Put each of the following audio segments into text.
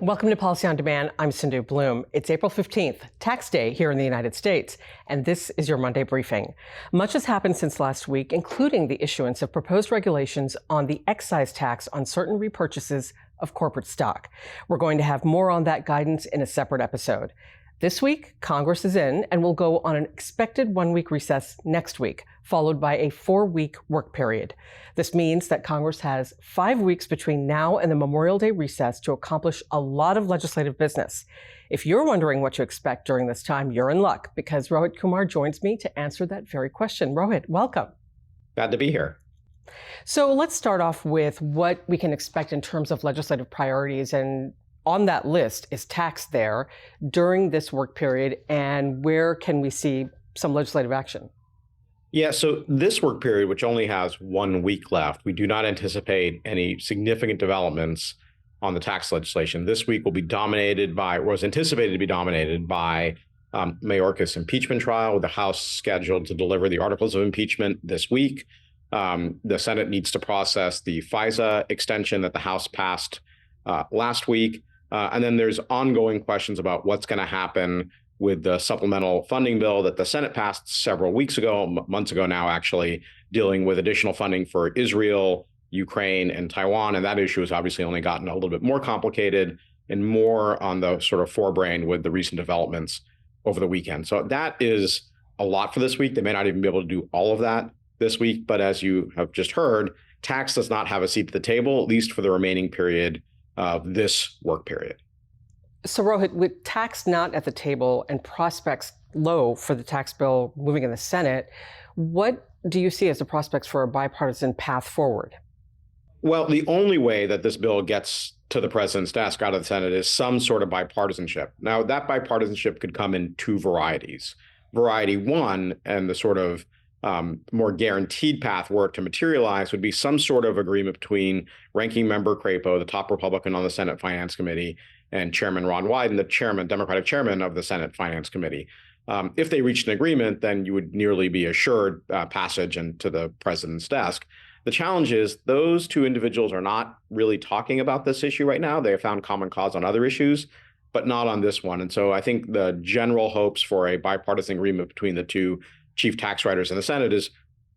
Welcome to Policy on Demand. I'm Sindhu Blume. It's April 15th, tax day here in the United States, and this is your Monday briefing. Much has happened since last week, including the issuance of proposed regulations on the excise tax on certain repurchases of corporate stock. We're going to have more on that guidance in a separate episode. This week, Congress is in and will go on an expected one-week recess next week, followed by a 4-week work period. This means that Congress has 5 weeks between now and the Memorial Day recess to accomplish a lot of legislative business. If you're wondering what to expect during this time, you're in luck, because Rohit Kumar joins me to answer that very question. Rohit, welcome. Glad to be here. So let's start off with what we can expect in terms of legislative priorities, and on that list is tax there during this work period, and where can we see some legislative action? Yeah, so this work period, which only has 1 week left, we do not anticipate any significant developments on the tax legislation. This week will be dominated by, or was anticipated to be dominated by, Mayorkas impeachment trial, with the House scheduled to deliver the articles of impeachment this week. The Senate needs to process the FISA extension that the House passed last week. And then there's ongoing questions about what's going to happen with the supplemental funding bill that the Senate passed several weeks ago, months ago now, actually, dealing with additional funding for Israel, Ukraine, and Taiwan. And that issue has obviously only gotten a little bit more complicated and more on the sort of forebrain with the recent developments over the weekend. So that is a lot for this week. They may not even be able to do all of that this week. But as you have just heard, tax does not have a seat at the table, at least for the remaining period of this work period. So Rohit, with tax not at the table and prospects low for the tax bill moving in the Senate, what do you see as the prospects for a bipartisan path forward? Well, the only way that this bill gets to the president's desk out of the Senate is some sort of bipartisanship. Now, that bipartisanship could come in two varieties. Variety one, and the sort of more guaranteed path were to materialize, would be some sort of agreement between Ranking Member Crapo, the top Republican on the Senate Finance Committee, and Chairman Ron Wyden, the Democratic chairman of the Senate Finance Committee. If they reached an agreement, then you would nearly be assured passage into the president's desk. The challenge is those two individuals are not really talking about this issue right now. They have found common cause on other issues, but not on this one. And so I think the general hopes for a bipartisan agreement between the two chief tax writers in the Senate is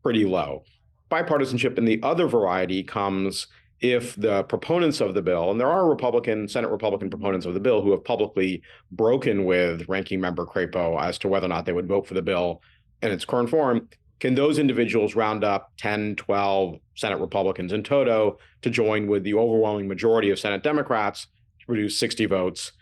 pretty low. Bipartisanship in the other variety comes if the proponents of the bill, and there are Senate Republican proponents of the bill who have publicly broken with Ranking Member Crapo as to whether or not they would vote for the bill in its current form, can those individuals round up 10, 12 Senate Republicans in toto to join with the overwhelming majority of Senate Democrats to produce 60 votes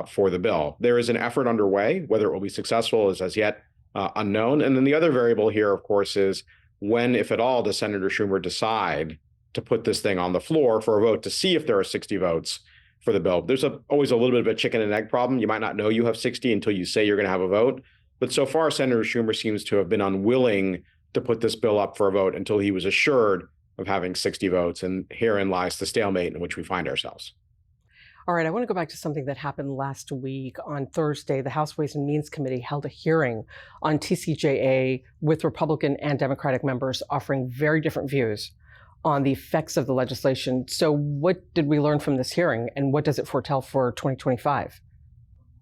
for the bill? There is an effort underway. Whether it will be successful is as yet unknown. And then the other variable here, of course, is when, if at all, does Senator Schumer decide to put this thing on the floor for a vote to see if there are 60 votes for the bill? There's always a little bit of a chicken and egg problem. You might not know you have 60 until you say you're going to have a vote. But so far, Senator Schumer seems to have been unwilling to put this bill up for a vote until he was assured of having 60 votes. And herein lies the stalemate in which we find ourselves. All right, I want to go back to something that happened last week. On Thursday, the House Ways and Means Committee held a hearing on TCJA with Republican and Democratic members offering very different views on the effects of the legislation. So what did we learn from this hearing, and what does it foretell for 2025?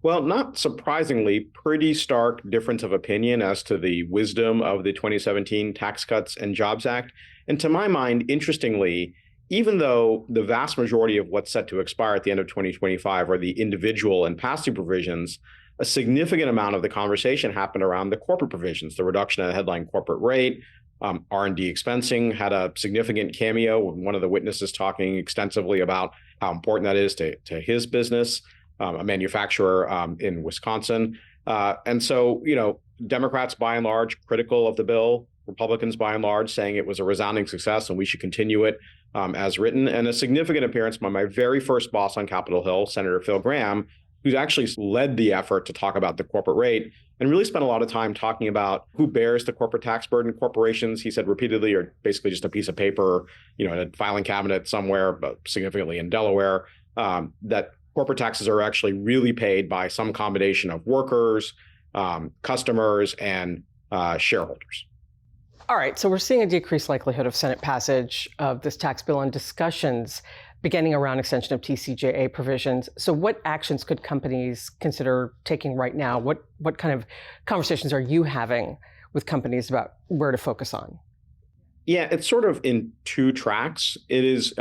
Well, not surprisingly, pretty stark difference of opinion as to the wisdom of the 2017 Tax Cuts and Jobs Act. And to my mind, interestingly, even though the vast majority of what's set to expire at the end of 2025 are the individual and pass-through provisions, a significant amount of the conversation happened around the corporate provisions, the reduction in the headline corporate rate. R&D expensing had a significant cameo, with one of the witnesses talking extensively about how important that is to his business, a manufacturer in Wisconsin. And so, Democrats, by and large, critical of the bill. Republicans, by and large, saying it was a resounding success and we should continue it as written. And a significant appearance by my very first boss on Capitol Hill, Senator Phil Gramm, who's actually led the effort to talk about the corporate rate and really spent a lot of time talking about who bears the corporate tax burden. Corporations, he said repeatedly, are basically just a piece of paper, in a filing cabinet somewhere, but significantly in Delaware, that corporate taxes are actually really paid by some combination of workers, customers, and shareholders. All right, so we're seeing a decreased likelihood of Senate passage of this tax bill and discussions beginning around extension of TCJA provisions. So what actions could companies consider taking right now? What kind of conversations are you having with companies about where to focus on? Yeah, it's sort of in two tracks. It is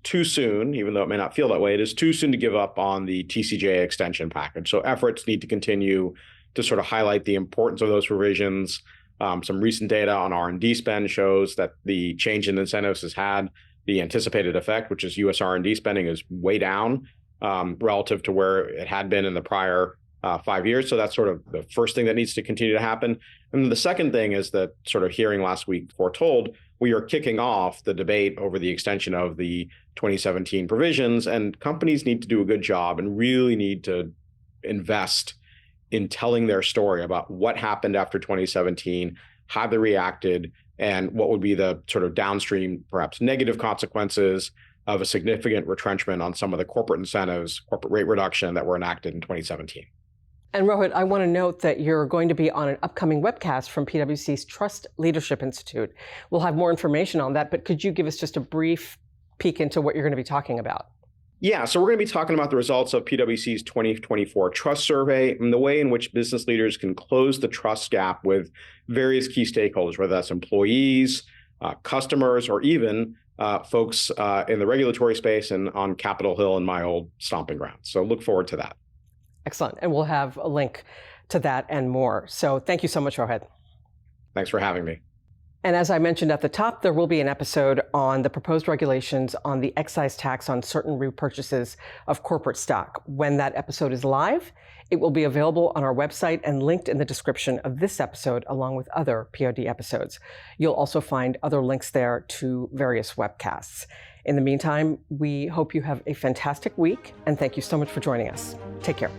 too soon, even though it may not feel that way, it is too soon to give up on the TCJA extension package. So efforts need to continue to sort of highlight the importance of those provisions. Some recent data on R&D spend shows that the change in incentives has had the anticipated effect, which is U.S. R&D spending is way down relative to where it had been in the prior 5 years. So that's sort of the first thing that needs to continue to happen. And the second thing is that sort of hearing last week foretold, we are kicking off the debate over the extension of the 2017 provisions, and companies need to do a good job and really need to invest in telling their story about what happened after 2017, how they reacted, and what would be the sort of downstream, perhaps negative consequences of a significant retrenchment on some of the corporate incentives, corporate rate reduction that were enacted in 2017. And Rohit, I want to note that you're going to be on an upcoming webcast from PwC's Trust Leadership Institute. We'll have more information on that, but could you give us just a brief peek into what you're going to be talking about? Yeah, so we're going to be talking about the results of PwC's 2024 Trust Survey and the way in which business leaders can close the trust gap with various key stakeholders, whether that's employees, customers, or even folks in the regulatory space and on Capitol Hill in my old stomping ground. So look forward to that. Excellent. And we'll have a link to that and more. So thank you so much, Rohit. Thanks for having me. And as I mentioned at the top, there will be an episode on the proposed regulations on the excise tax on certain repurchases of corporate stock. When that episode is live, it will be available on our website and linked in the description of this episode, along with other POD episodes. You'll also find other links there to various webcasts. In the meantime, we hope you have a fantastic week, and thank you so much for joining us. Take care.